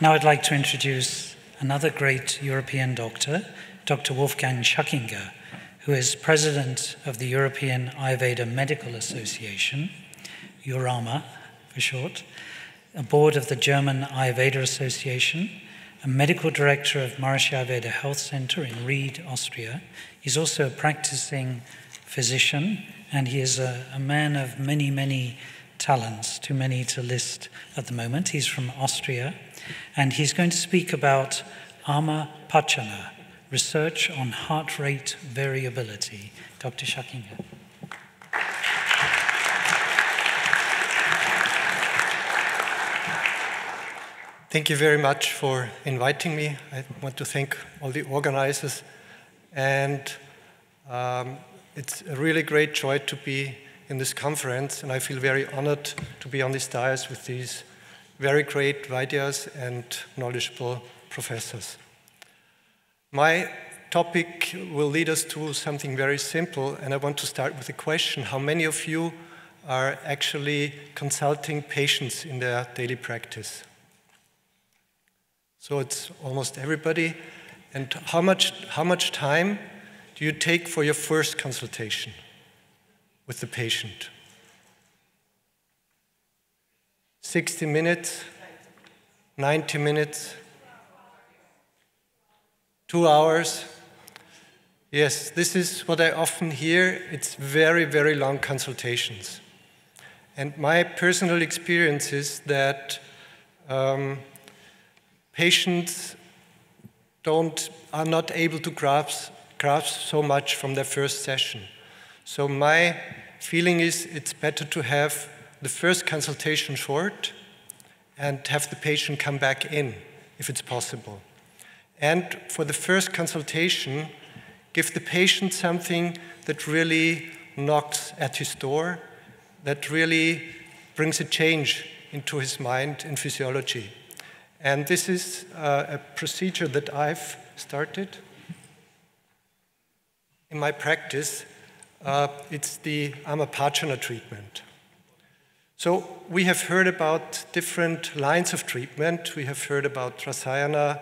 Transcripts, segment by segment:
Now I'd like to introduce another great European doctor, Dr. Wolfgang Schachinger, who is president of the European Ayurveda Medical Association, EURAMA for short, a board of the German Ayurveda Association, a medical director of Maharishi Ayurveda Health Center in Ried, Austria. He's also a practicing physician, and he is a man of many, many talents, too many to list at the moment. He's from Austria, and he's going to speak about Ama Pachana, research on heart rate variability. Dr. Schachinger. Thank you very much for inviting me. I want to thank all the organizers, and it's a really great joy to be in this conference, and I feel very honored to be on this dais with these very great Vaidyas and knowledgeable professors. My topic will lead us to something very simple, and I want to start with a question. How many of you are actually consulting patients in their daily practice? So it's almost everybody. And how much time do you take for your first consultation with the patient? 60 minutes? 90 minutes? 2 hours? Yes, this is what I often hear. It's very, very long consultations. And my personal experience is that patients are not able to grasp so much from their first session. So my feeling is it's better to have the first consultation short and have the patient come back in if it's possible. And for the first consultation, give the patient something that really knocks at his door, that really brings a change into his mind and physiology. And this is a procedure that I've started in my practice. It's the Ama Pachana treatment. So we have heard about different lines of treatment. We have heard about Rasayana,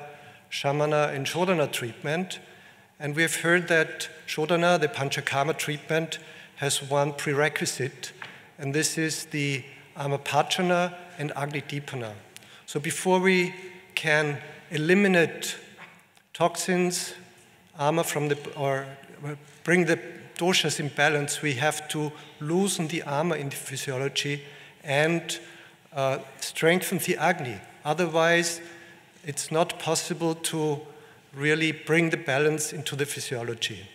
Shamana, and Shodhana treatment. And we have heard that Shodhana, the Panchakarma treatment, has one prerequisite, and this is the Ama Pachana and Agni Dipana. So before we can eliminate toxins, ama or bring the doshas in balance, we have to loosen the ama in the physiology and strengthen the Agni. Otherwise, it's not possible to really bring the balance into the physiology.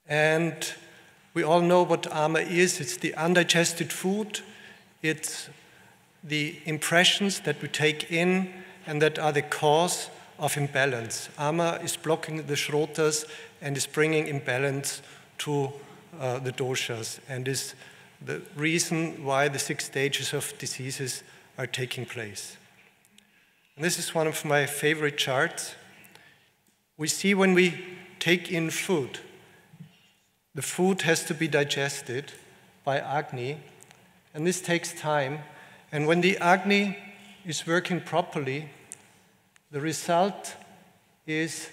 And we all know what ama is. It's the undigested food. It's the impressions that we take in and that are the cause of imbalance. Ama is blocking the shrotas and is bringing imbalance to the doshas, and is the reason why the 6 stages of diseases are taking place. And this is one of my favorite charts. We see when we take in food, the food has to be digested by Agni, and this takes time. And when the Agni is working properly, the result is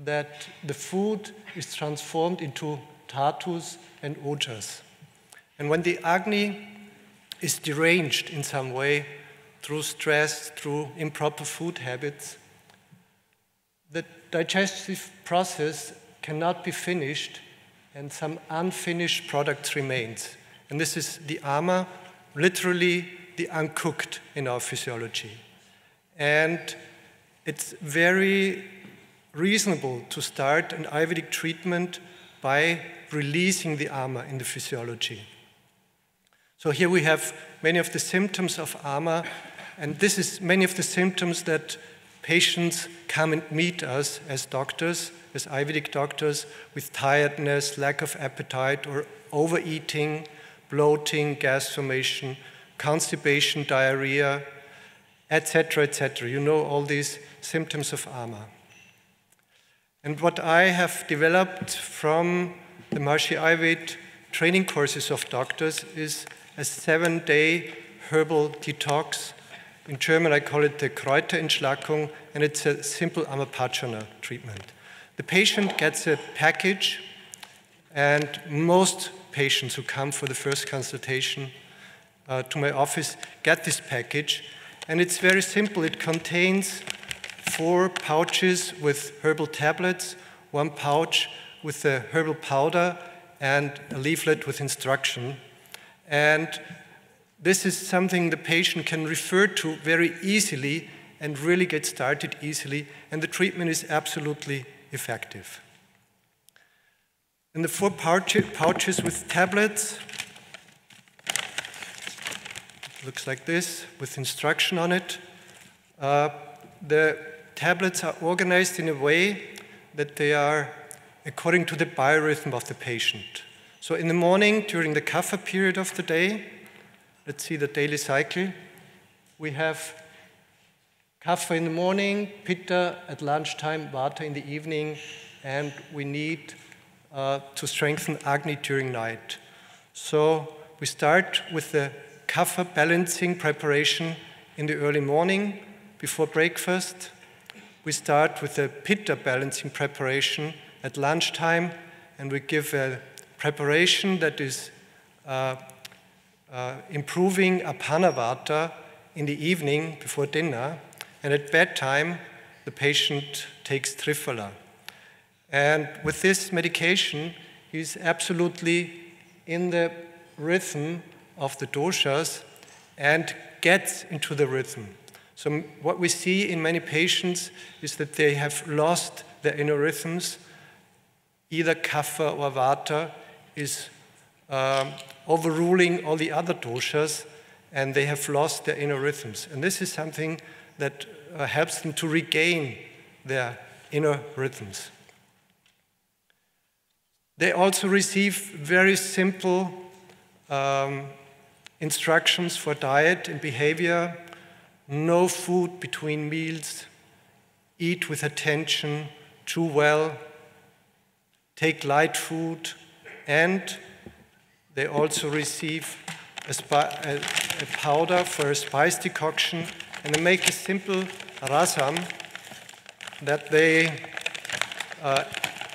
that the food is transformed into dhatus and ojas. And when the Agni is deranged in some way, through stress, through improper food habits, the digestive process cannot be finished, and some unfinished products remains. And this is the ama, literally the uncooked in our physiology. And it's very reasonable to start an Ayurvedic treatment by releasing the ama in the physiology. So here we have many of the symptoms of ama, and this is many of the symptoms that patients come and meet us as doctors, as Ayurvedic doctors, with tiredness, lack of appetite, or overeating, bloating, gas formation, constipation, diarrhea, etc., etc. You know all these symptoms of ama. And what I have developed from the Maharishi Ayurveda training courses of doctors is a 7-day herbal detox In German, I call it the Kräuterentschlackung, and it's a simple Amapachana treatment. The patient gets a package, and most patients who come for the first consultation to my office get this package, and it's very simple. It contains 4 pouches with herbal tablets, 1 pouch with the herbal powder, and a leaflet with instruction. And this is something the patient can refer to very easily and really get started easily, and the treatment is absolutely effective. And the 4 pouches with tablets, looks like this, with instruction on it. The tablets are organized in a way that they are according to the biorhythm of the patient. So in the morning, during the kapha period of the day, let's see the daily cycle, we have kapha in the morning, pitta at lunchtime, vata in the evening, and we need to strengthen agni during night. So we start with the kapha balancing preparation in the early morning before breakfast. We start with the pitta balancing preparation at lunchtime, and we give a preparation that is improving apana vata in the evening before dinner, and at bedtime the patient takes triphala. And with this medication, he's absolutely in the rhythm of the doshas and gets into the rhythm. So what we see in many patients is that they have lost their inner rhythms. Either kapha or vata is overruling all the other doshas, and they have lost their inner rhythms. And this is something that helps them to regain their inner rhythms. They also receive very simple instructions for diet and behavior. No food between meals, eat with attention, chew well, take light food, and they also receive a powder for a spice decoction, and they make a simple rasam that they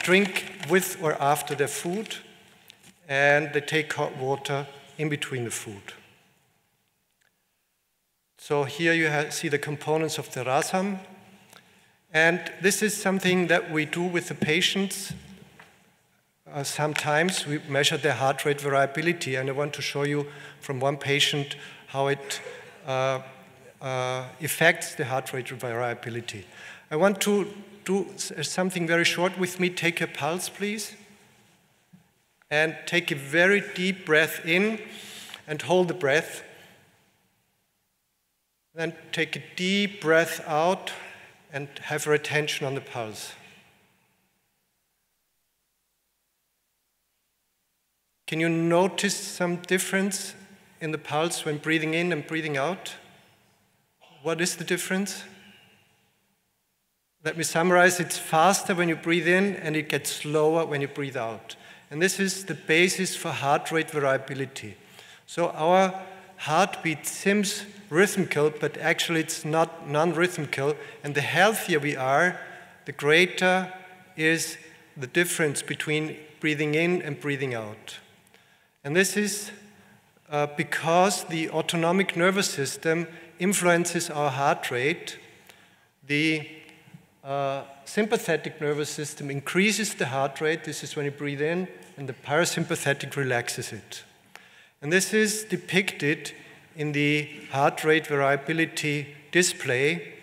drink with or after their food, and they take hot water in between the food. So here you see the components of the rasam, and this is something that we do with the patients. Sometimes we measure their heart rate variability, and I want to show you from one patient how it affects the heart rate variability. I want to do something very short with me. Take a pulse, please, and take a very deep breath in and hold the breath. Then take a deep breath out and have your attention on the pulse. Can you notice some difference in the pulse when breathing in and breathing out? What is the difference? Let me summarize. It's faster when you breathe in, and it gets slower when you breathe out. And this is the basis for heart rate variability. So our heartbeat seems rhythmical, but actually it's not non-rhythmical. And the healthier we are, the greater is the difference between breathing in and breathing out. And this is because the autonomic nervous system influences our heart rate. The sympathetic nervous system increases the heart rate. This is when you breathe in, and the parasympathetic relaxes it. And this is depicted in the heart rate variability display.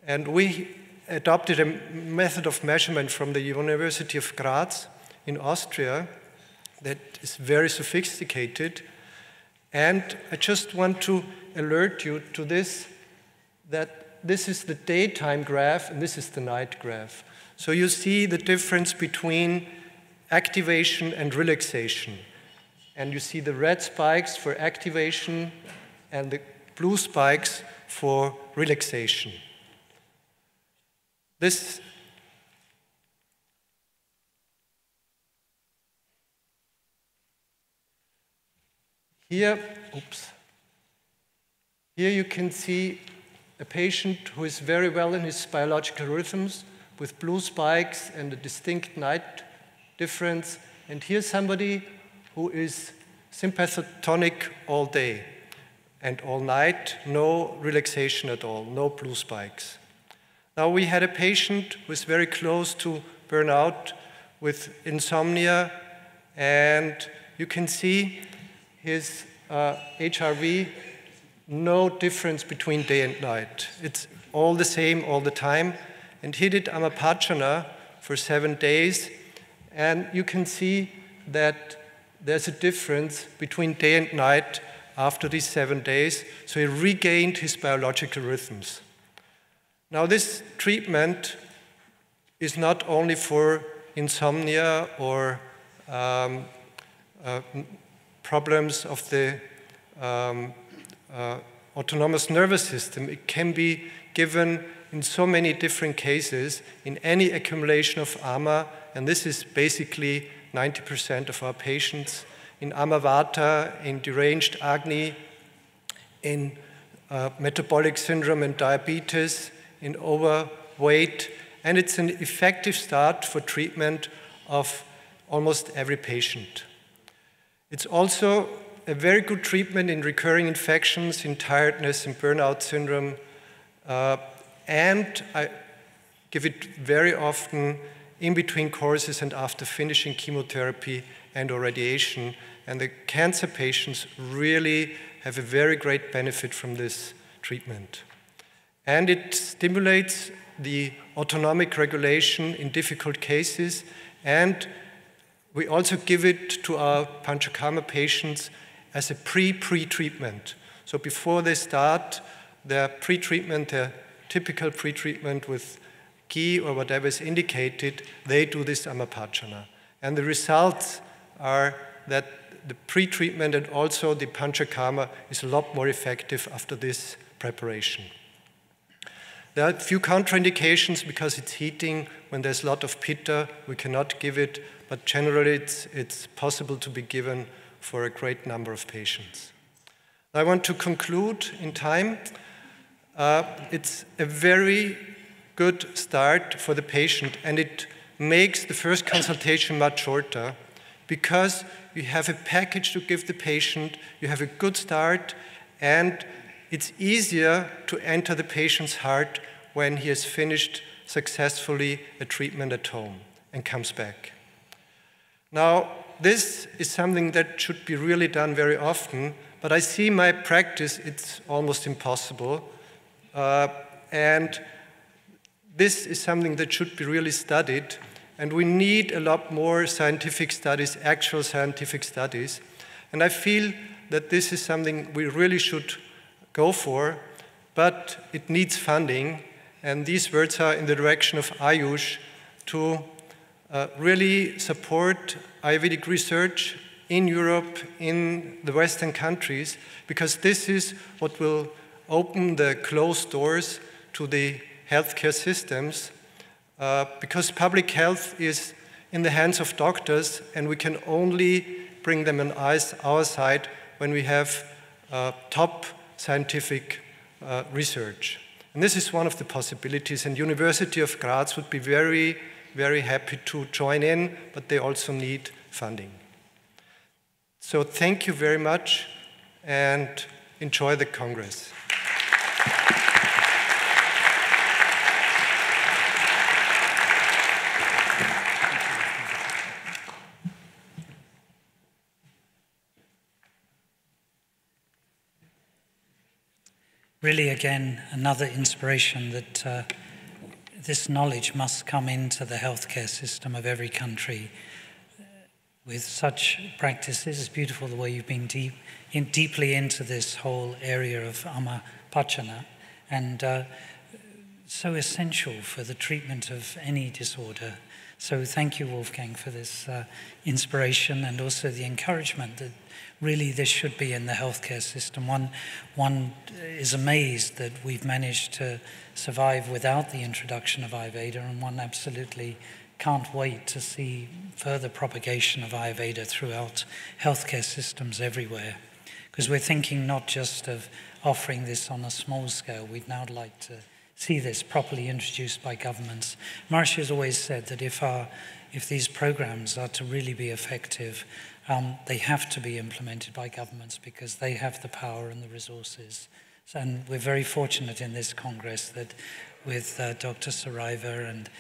And we adopted a method of measurement from the University of Graz in Austria that is very sophisticated. And I just want to alert you to this, that this is the daytime graph and this is the night graph. So you see the difference between activation and relaxation. And you see the red spikes for activation and the blue spikes for relaxation. This here you can see a patient who is very well in his biological rhythms with blue spikes and a distinct night difference. And here's somebody who is sympathotonic all day and all night, no relaxation at all, no blue spikes. Now we had a patient who is very close to burnout with insomnia, and you can see his HRV, no difference between day and night. It's all the same all the time. And he did Amapachana for 7 days, and you can see that there's a difference between day and night after these 7 days, so he regained his biological rhythms. Now this treatment is not only for insomnia or problems of the autonomous nervous system. It can be given in so many different cases in any accumulation of AMA, and this is basically 90% of our patients, in Amavata, in deranged Agni, in metabolic syndrome and diabetes, in overweight, and it's an effective start for treatment of almost every patient. It's also a very good treatment in recurring infections, in tiredness, in burnout syndrome, and I give it very often in between courses and after finishing chemotherapy and or radiation, and the cancer patients really have a very great benefit from this treatment. And it stimulates the autonomic regulation in difficult cases, and we also give it to our Panchakarma patients as a pre-treatment. So before they start their pre-treatment, their typical pre-treatment with ghee or whatever is indicated, they do this Amapachana. And the results are that the pre-treatment and also the Panchakarma is a lot more effective after this preparation. There are a few contraindications because it's heating. When there's a lot of pitta, we cannot give it, but generally it's possible to be given for a great number of patients. I want to conclude in time. It's a very good start for the patient, and it makes the first consultation much shorter because you have a package to give the patient, you have a good start, and it's easier to enter the patient's heart when he has finished successfully a treatment at home and comes back. Now, this is something that should be really done very often, but I see in my practice it's almost impossible. And this is something that should be really studied, and we need a lot more scientific studies, actual scientific studies. And I feel that this is something we really should go for, but it needs funding, and these words are in the direction of Ayush to really support Ayurvedic research in Europe, in the Western countries, because this is what will open the closed doors to the healthcare systems, because public health is in the hands of doctors, and we can only bring them on our side when we have top scientific research. And this is one of the possibilities, and University of Graz would be very, very happy to join in, but they also need funding. So thank you very much, and enjoy the Congress. Really, again, another inspiration that this knowledge must come into the healthcare system of every country. With such practices, it's beautiful the way you've been deeply into this whole area of Amapachana, and so essential for the treatment of any disorder. So thank you, Wolfgang, for this inspiration and also the encouragement that really this should be in the healthcare system. One is amazed that we've managed to survive without the introduction of Ayurveda, and one absolutely can't wait to see further propagation of Ayurveda throughout healthcare systems everywhere. because we're thinking not just of offering this on a small scale. We'd now like to see this properly introduced by governments. Marcia has always said that if these programs are to really be effective, they have to be implemented by governments because they have the power and the resources. And we're very fortunate in this Congress that with Dr. Saraiva and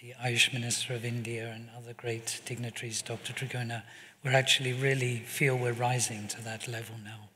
the Ayush Minister of India and other great dignitaries, Dr. Trigona, we actually really feel we're rising to that level now.